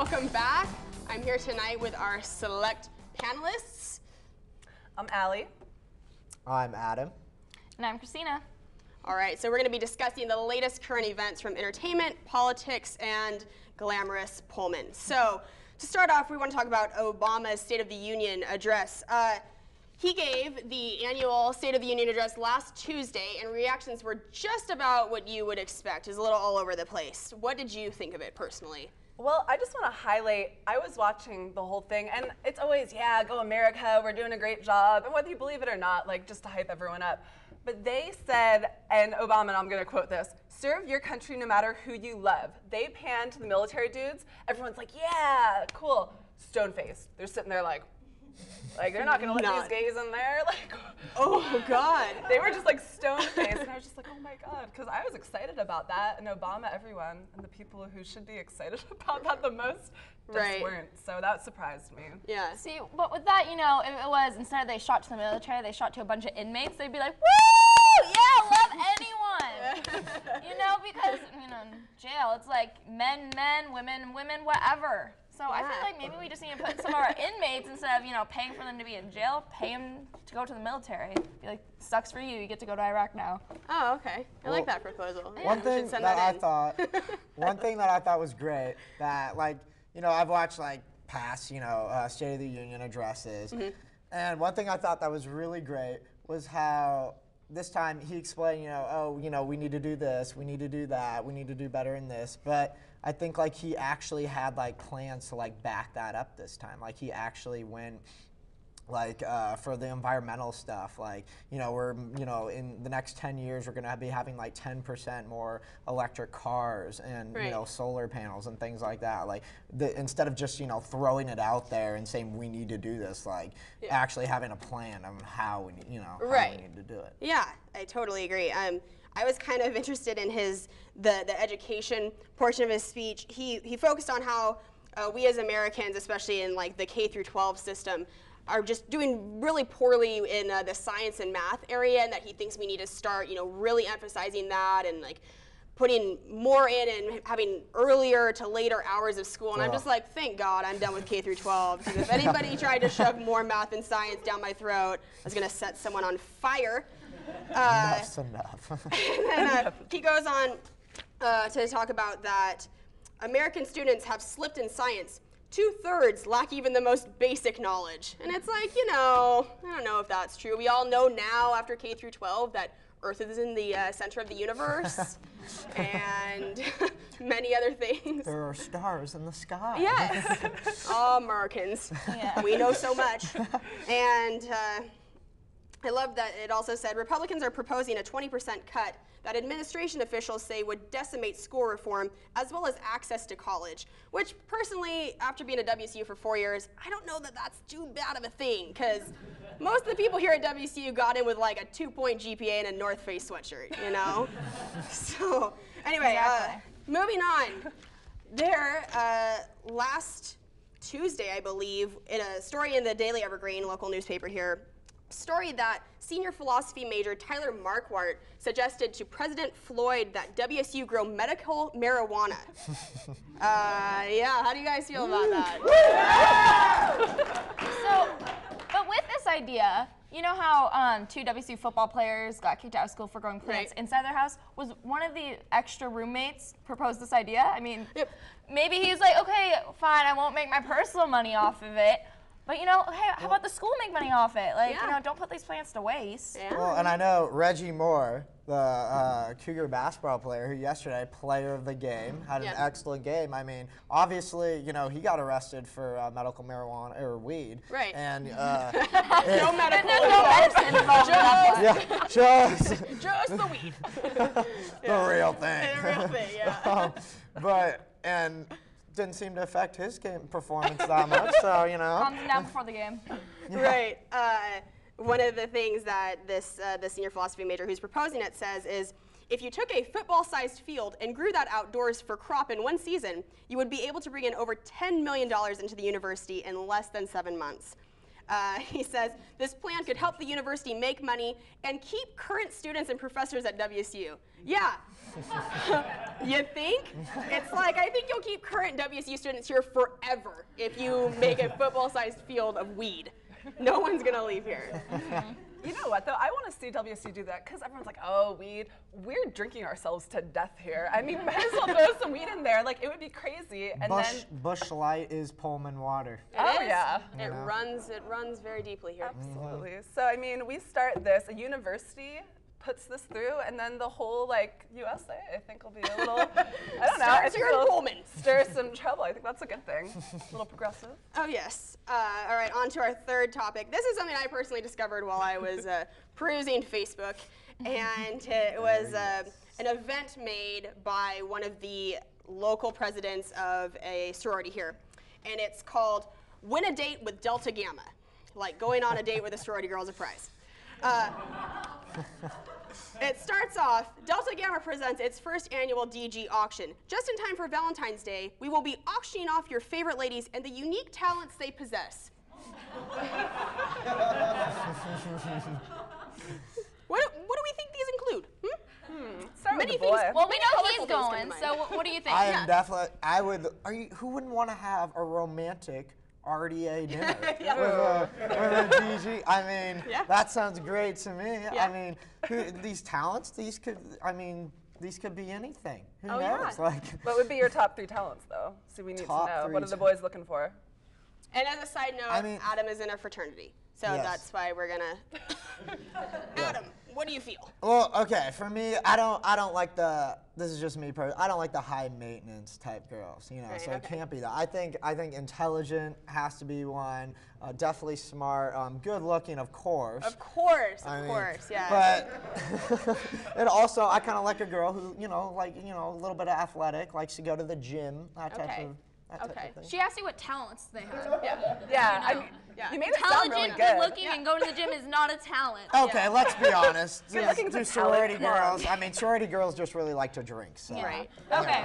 welcome back. I'm here tonight with our select panelists. I'm Allie. I'm Adam. And I'm Christina. All right, so we're going to be discussing the latest current events from entertainment, politics, and glamorous Pullman. So to start off, we want to talk about Obama's State of the Union address. He gave the annual State of the Union address last Tuesday, and reactions were just about what you would expect. It was a little all over the place. What did you think of it personally? Well, I just want to highlight, I was watching the whole thing, and it's always, yeah, go America, we're doing a great job, and whether you believe it or not, like, just to hype everyone up. But they said, and Obama, and I'm going to quote this, serve your country no matter who you love. They panned to the military dudes. Everyone's like, yeah, cool. Stone-faced. They're sitting there like they're not going to let these gays in there. Like, oh, God. They were just like stone-faced, and I was just like, oh my God, because I was excited about that, and Obama, everyone, and the people who should be excited about that the most just weren't. So that surprised me. Yeah. See, but with that, you know, if it was, instead of they shot to the military, they shot to a bunch of inmates, they'd be like, woo! Yeah, love anyone! You know, because, you know, jail, it's like men, women, whatever. So I feel like maybe we just need to put some of our inmates, instead of, you know, paying for them to be in jail, pay them to go to the military. Be like, sucks for you, you get to go to Iraq now. Oh, okay. I like that proposal. One thing that I thought was great, that, like, you know, I've watched like past, you know, State of the Union addresses, and one thing I thought that was really great was how this time he explained, you know, oh, you know, we need to do this, we need to do that, we need to do better in this, but I think like he actually had like plans to like back that up this time. Like he actually went like for the environmental stuff, like, you know, we're, you know, in the next 10 years we're gonna be having like 10% more electric cars and you know, solar panels and things like that. Like instead of just, you know, throwing it out there and saying we need to do this, like actually having a plan on how we, you know, how we need to do it. Yeah, I totally agree. I was kind of interested in the education portion of his speech. He focused on how we as Americans, especially in like the K through 12 system, are just doing really poorly in the science and math area, and that he thinks we need to start, you know, really emphasizing that and like putting more in and having earlier to later hours of school. And I'm just like, thank God I'm done with K through 12, because if anybody tried to shove more math and science down my throat, I was going to set someone on fire. Enough's enough. And then he goes on to talk about that American students have slipped in science. 2/3 lack even the most basic knowledge. And it's like, you know, I don't know if that's true. We all know now after K through 12 that Earth is in the center of the universe and many other things. There are stars in the sky. Yes. All Americans. Yeah. We know so much. And I love that it also said Republicans are proposing a 20% cut that administration officials say would decimate school reform as well as access to college, which personally, after being at WCU for 4 years, I don't know that that's too bad of a thing, because most of the people here at WCU got in with like a 2-point GPA and a North Face sweatshirt, you know? So anyway, moving on. There, last Tuesday, I believe, in a story in the Daily Evergreen, local newspaper here, story that senior philosophy major Tyler Marquardt suggested to President Floyd that WSU grow medical marijuana. Yeah, how do you guys feel about that? But with this idea, you know how 2 WSU football players got kicked out of school for growing plants inside their house? Was one of the extra roommates proposed this idea? I mean, maybe he's like, okay, fine, I won't make my personal money off of it. But, you know, hey, how about the school make money off it? Like, you know, don't put these plants to waste. Yeah. Well, and I know Reggie Moore, the Cougar basketball player, who yesterday, player of the game, had an excellent game. I mean, obviously, you know, he got arrested for medical marijuana or weed. Right. And no medical medicine involved. Just the weed. The real thing. The real thing, yeah. And didn't seem to affect his game performance that much, so, you know. Calms him down before the game. Right. One of the things that this the senior philosophy major who's proposing it says is, if you took a football-sized field and grew that outdoors for crop in one season, you would be able to bring in over $10 million into the university in less than 7 months. He says, this plan could help the university make money and keep current students and professors at WSU. Yeah. You think? It's like, I think you'll keep current WSU students here forever if you make a football-sized field of weed. No one's going to leave here. You know what, though? I want to see WSU do that because everyone's like, oh, weed. We're drinking ourselves to death here. I mean, might as well throw some weed in there. Like, it would be crazy. And Busch Light is Pullman water. Oh, yeah. It runs very deeply here. Absolutely. So, I mean, we start this, a university puts this through, and then the whole, like, USA, I think, will be a little, I don't know. I think it'll stir some trouble. I think that's a good thing. A little progressive. Oh, yes. All right, on to our third topic. This is something I personally discovered while I was perusing Facebook, and it was an event made by one of the local presidents of a sorority here, and it's called Win a Date with Delta Gamma, like going on a date with a sorority girl as a prize. It starts off, Delta Gamma presents its first annual DG auction. Just in time for Valentine's Day, we will be auctioning off your favorite ladies and the unique talents they possess. What do we think these include? Start with the boy. Well, we know he's going, so what do you think? I am definitely, who wouldn't want to have a romantic RDA dinner with a DG? I mean, that sounds great to me. Yeah. I mean, these talents, these could be anything. Who knows? Yeah. Like, What would be your top 3 talents, though? So we need to know. What are the boys looking for? And as a side note, Adam is in a fraternity, so that's why we're gonna. Adam, what do you feel? Well, okay, for me, I don't like this is just me personally, I don't like the high maintenance type girls, you know, Right, so it can't be that. I think intelligent has to be one, definitely smart, good looking, of course. Of course, yeah. But and also, I kind of like a girl who, a little bit of athletic, likes to go to the gym, that type of thing. She asked you what talents they have. Yeah, I mean, you made it sound really Intelligent, good. good-looking, and going to the gym is not a talent. Okay, let's be honest. You're looking for sorority talent. girls. Sorority girls just really like to drink. So. Right. Okay.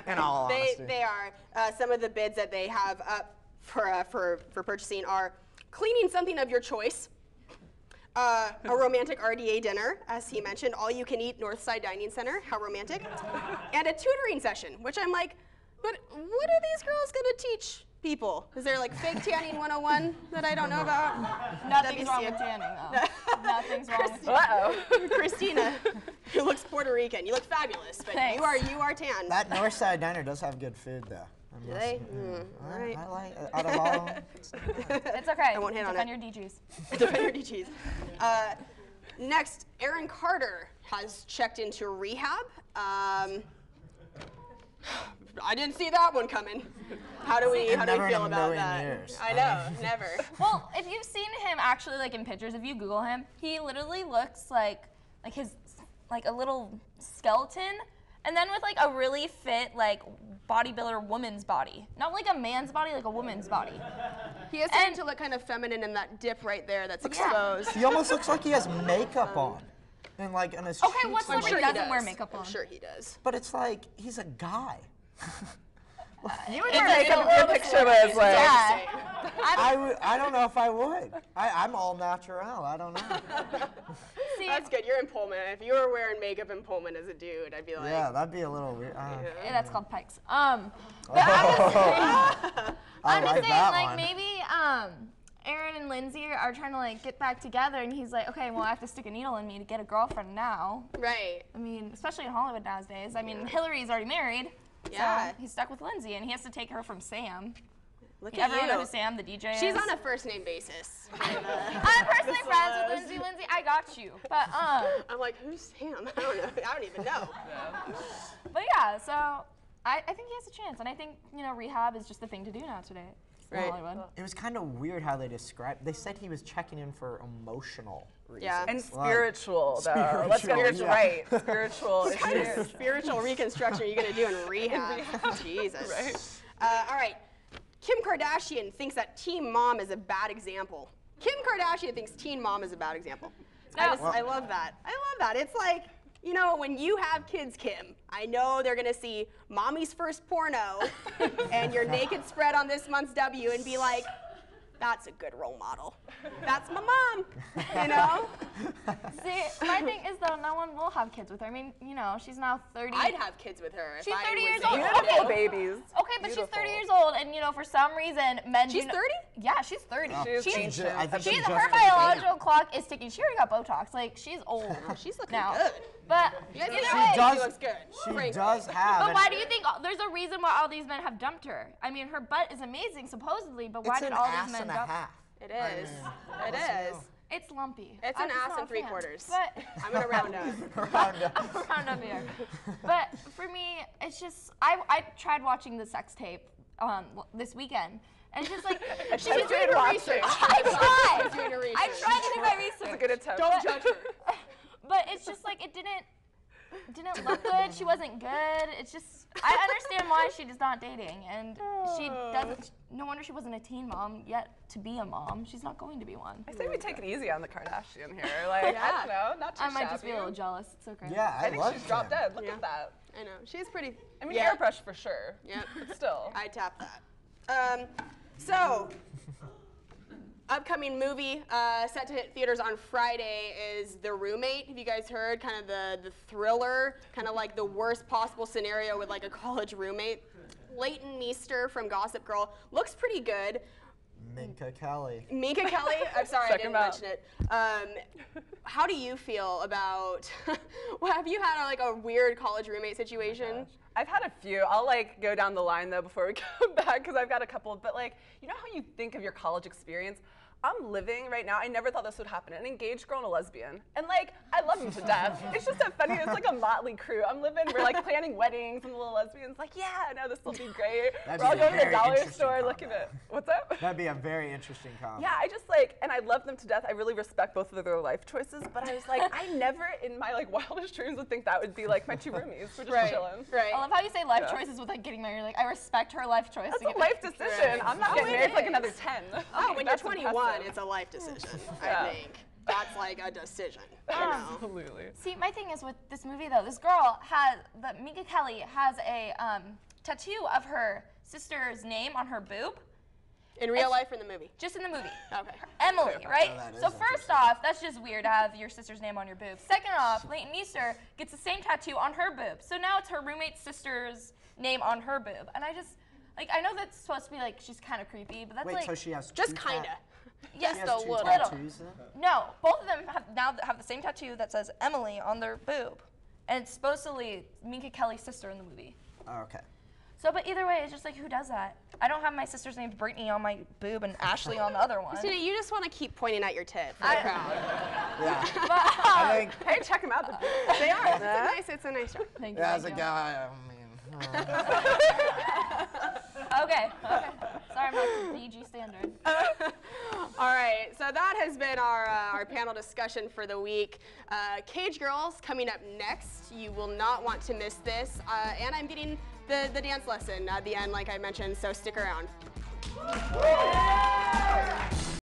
In all honesty. They are. Some of the bids that they have up for purchasing are cleaning something of your choice, a romantic RDA dinner, as he mentioned, all you can eat Northside Dining Center, how romantic, and a tutoring session, which I'm like, but what are these girls gonna teach people? Is there like fake tanning 101 that I don't know about? Nothing's wrong with tanning, though. Nothing's wrong with tanning. Uh-oh. Christina, who looks Puerto Rican. You look fabulous, but Thanks. you are tan. That Northside Diner does have good food, though. Do they? I like out of all. It's okay. I won't hit on Defend it. your DGs. Defend your DGs. Next, Aaron Carter has checked into rehab. I didn't see that one coming. How do we feel about that? Years. I know, never. Well, if you've seen him actually, like in pictures, if you Google him, he literally looks like his a little skeleton, and then with like a really fit like bodybuilder woman's body, not like a man's body, like a woman's body. He is starting to look kind of feminine in that dip right there that's exposed. He almost looks like he has makeup on. And like on his Okay, cheeks what and, celebrity doesn't wear makeup on? I'm sure he does. But it's like he's a guy. You would wear makeup if your picture was like. Yeah. I don't know if I would. I'm all natural. I don't know. See, That's good. You're in Pullman. If you were wearing makeup in Pullman as a dude, I'd be like, Yeah, that'd be a little weird. yeah, that's called Pikes. But I'm I just like saying, that like one. maybe Aaron and Lindsay are trying to like get back together, and he's like, okay, well I have to stick a needle in me to get a girlfriend now. right. I mean, especially in Hollywood nowadays. I mean, Hillary's already married. Yeah. So he's stuck with Lindsay, and he has to take her from Sam. Look You at ever you. know who Sam, the DJ, is? She's on a first name basis. I'm personally friends with Lindsay. Lindsay, I got you. But I'm like, who's Sam? I don't know. I don't even know. but yeah, so I think he has a chance, and I think rehab is just the thing to do now today. In Right. Hollywood. It was kind of weird how they described. They said he was checking in for emotional reasons. Yeah. And spiritual, though. Let's get this right. Spiritual is What kind huge. of spiritual reconstruction are you going to do in rehab? Jesus. Right. All right. Kim Kardashian thinks that Teen Mom is a bad example. Kim Kardashian thinks Teen Mom is a bad example. I love that. I love that. It's like, when you have kids, Kim, I know they're going to see Mommy's First Porno and your naked spread on this month's W and be like, that's a good role model. That's my mom, you know? See, my thing is though, no one will have kids with her. I mean, you know, she's now 30. I'd have kids with her if She's I 30 was years able old. to. Beautiful babies. Okay, but Beautiful. she's 30 years old, and you know, for some reason, men. She's 30? Yeah, she's 30. Oh, She's she's ancient. ju- I think She's she's just her turned 30. biological clock is ticking. She already got Botox. Like she's old. She's looking now. good. But You guys either think way, does- she looks good. She frankly. does have. But an- why do you think there's a reason why all these men have dumped her? I mean, her butt is amazing supposedly, but why It's did an all ass these men and a dump? half. It is. It is. It's lumpy. It's I'm an just ass not and a fan. 3/4. But I'm gonna round up. Round up. I'm around up here. But for me, it's just I tried watching the sex tape this weekend, and it's just like she was doing her research. I tried. Doing her I research. tried to do my research. It's a good attempt. Don't judge her. But it's just like it didn't look good. She wasn't good. It's just I understand why she's not dating, and she doesn't. No wonder she wasn't a teen mom yet to be a mom. She's not going to be one. I say we take it easy on the Kardashian here. Like, I Yeah. don't know, not too I might just be a shabby. little jealous. It's okay. Yeah, I think love she's dropped Kim. dead. Look Yeah. at that. I know. She's pretty. I mean, yeah. airbrush for sure. Yeah. But still. I tap that. So, upcoming movie set to hit theaters on Friday is The Roommate. Have you guys heard? Kind of the thriller, kind of like the worst possible scenario with like a college roommate. Leighton Meester from Gossip Girl looks pretty good. Minka Kelly. Minka Kelly, I'm sorry I Check didn't him out. mention it. How do you feel about, well, have you had like a weird college roommate situation? I've had a few. I'll like go down the line though before we come back because I've got a couple. But like, you know how you think of your college experience? I'm living right now. I never thought this would happen. An engaged girl and a lesbian, and like I love them to death. It's just so funny. It's like a motley crew. I'm living. We're like planning weddings, and the little lesbians like, yeah, I know this will be great. That'd We're all be a going to the very dollar interesting store combo. looking at what's up. That'd be a very interesting comment. Yeah, I just like, and I love them to death. I really respect both of their life choices, but I was like, I never in my like wildest dreams would think that would be like my two roomies. We're just chilling. Right. I love how you say life Yeah. choices with like getting married. Like I respect her life choice. That's to a get life decision. I'm not Oh, getting it married for like is. another 10. Oh, when you're That's 21, impressive. it's a life decision, Yeah. I think. That's like a decision, you know? Absolutely. See, my thing is with this movie though, this girl Minka Kelly has a tattoo of her sister's name on her boob, In real life or in the movie? just in the movie. Okay. Emily, right? Oh, that is So first off, that's just weird to have your sister's name on your boob. Second off, Leighton Meester gets the same tattoo on her boob. So now it's her roommate's sister's name on her boob. And I just, like, I know that's supposed to be like, she's kind of creepy, but that's Wait, like, so she has Just two kinda. yes, She has a two little. tattoos then? No, both of them have the same tattoo that says Emily on their boob. And it's supposedly Minka Kelly's sister in the movie. Oh, okay. So, but either way, it's just like, who does that? I don't have my sister's name Brittany on my boob and Ashley on the other one. Christina, you just want to keep pointing at your tit for the crowd. Yeah. But, I think, Hey, check them out. They are. It's a nice job. thank you. yeah, as a thank you. guy, I mean. Okay. Sorry, I'm not the PG standard. All right, so that has been our panel discussion for the week. Cage Girls coming up next. You will not want to miss this. And I'm getting the dance lesson at the end, like I mentioned, so stick around.